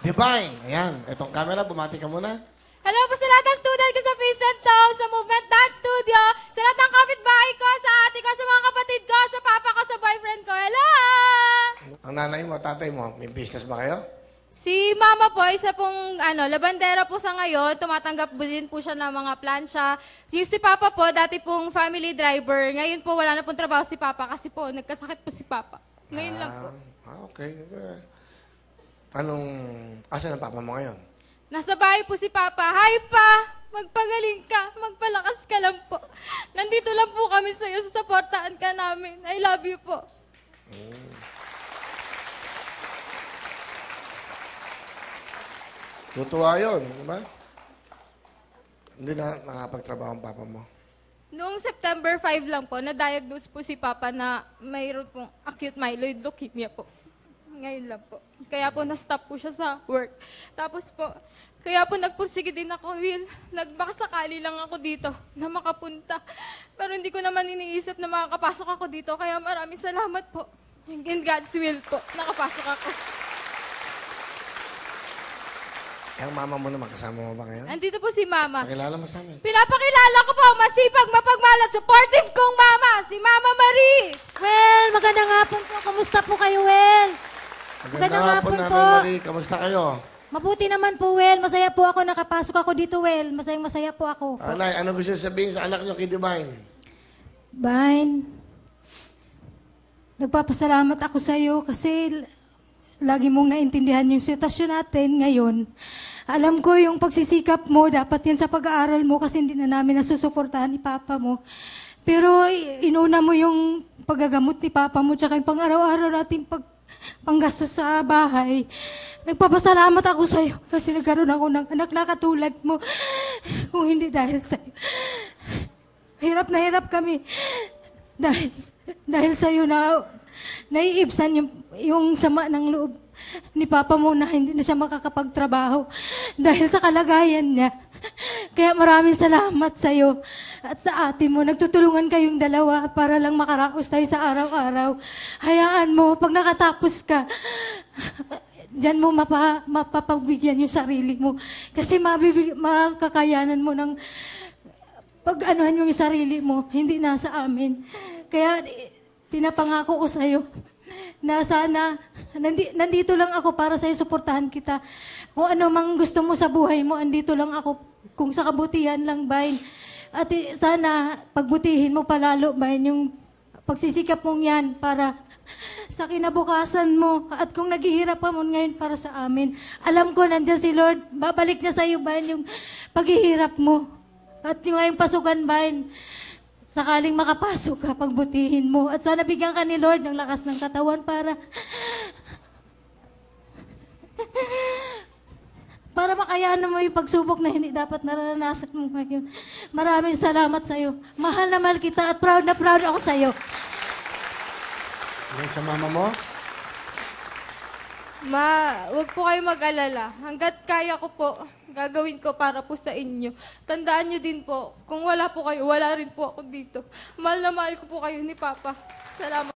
Divine. Ayan. Itong camera, bumati ka muna. Hello po sa lahat ng student ko sa Face and Toe, sa Movement Dance Studio, sa lahat ng kapitbahay ko, sa ate ko, sa mga kapatid ko, sa papa ko, sa boyfriend ko. Hello! Ang nanay mo, tatay mo, may business ba kayo? Si mama po, isa pong labandera po sa ngayon. Tumatanggap din po siya ng mga plansya. Si papa po, dati pong family driver. Ngayon po, wala na pong trabaho si papa kasi po, nagkasakit po si papa. Ngayon lang po. Okay. Asan ang papa mo ngayon? Nasa bahay po si papa. Hi pa! Magpagaling ka. Magpalakas ka lang po. Nandito lang po kami sa iyo. Susuportahan ka namin. I love you po. Tutuwa yun, di ba? Hindi na nakapagtrabaho ang papa mo. Noong September 5 lang po, na-diagnose po si Papa na mayroon pong acute myeloid leukemia po. Ngayon lang po. Kaya po na-stop po siya sa work. Tapos po, kaya po nagpursige din ako, Will. Nagbakasakali lang ako dito na makapunta. Pero hindi ko naman iniisip na makakapasok ako dito. Kaya maraming salamat po. In God's will po, nakapasok ako. Ang mama mo naman, kasama mo ba ngayon? Andito po si Mama. Pakilala mo sa amin. Pinapakilala ko po, masipag, mapagmahal at supportive kong Mama, si Mama Marie. Well, magandang hapon po. Kamusta po kayo, Well? Magandang hapon po. Marie. Kamusta kayo? Mabuti naman po, Well. Masaya po ako. Nakapasok ako dito, Well. Masayang-masaya po ako. Anay, ano gusto sabihin sa anak niyo kay Divine? Vine, nagpapasalamat ako sa iyo kasi lagi mong naintindihan yung sitwasyon natin ngayon. Alam ko yung pagsisikap mo, dapat yan sa pag-aaral mo kasi hindi na namin nasusuportahan ni Papa mo. Pero inuna mo yung paggagamot ni Papa mo tsaka yung pang-araw-araw nating panggastos sa bahay. Nagpapasalamat ako sa iyo kasi nagkaroon ako ng anak na katulad mo. Kung hindi dahil sa iyo. Hirap na hirap kami. Dahil sa iyo na naiibsan yung sama ng loob ni Papa mo na hindi na siya makakapagtrabaho dahil sa kalagayan niya. Kaya maraming salamat sa iyo at sa ate mo. Nagtutulungan kayong dalawa para lang makaraos tayo sa araw-araw. Hayaan mo, pag nakatapos ka, diyan mo mapapagbigyan yung sarili mo. Kasi makakayanan mo ng pag-anuhan yung sarili mo, hindi nasa amin. Kaya pinapangako ko sa'yo na sana, nandito lang ako para sa'yo, suportahan kita. Kung ano mang gusto mo sa buhay mo, andito lang ako. Kung sa kabutihan lang, Vine. At sana, pagbutihin mo palalo, Vine, yung pagsisikap mong yan para sa kinabukasan mo. At kung naghihirap ka mo ngayon para sa amin, alam ko nandyan si Lord, babalik niya sa'yo, Vine, yung paghihirap mo. At yung ngayong pasukan, Vine, sakaling makapasok ka, pagbutihin mo. At sana bigyan ka ni Lord ng lakas ng katawan para makayanan mo yung pagsubok na hindi dapat naranasan mo ngayon. Maraming salamat sa iyo. Mahal na mahal kita at proud na proud ako sa iyo. Sa mama mo? Huwag po kayo mag-alala. Hanggat kaya ko po, gagawin ko para po sa inyo. Tandaan niyo din po, kung wala po kayo, wala rin po ako dito. Mahal na mahal ko po kayo ni Papa. Salamat.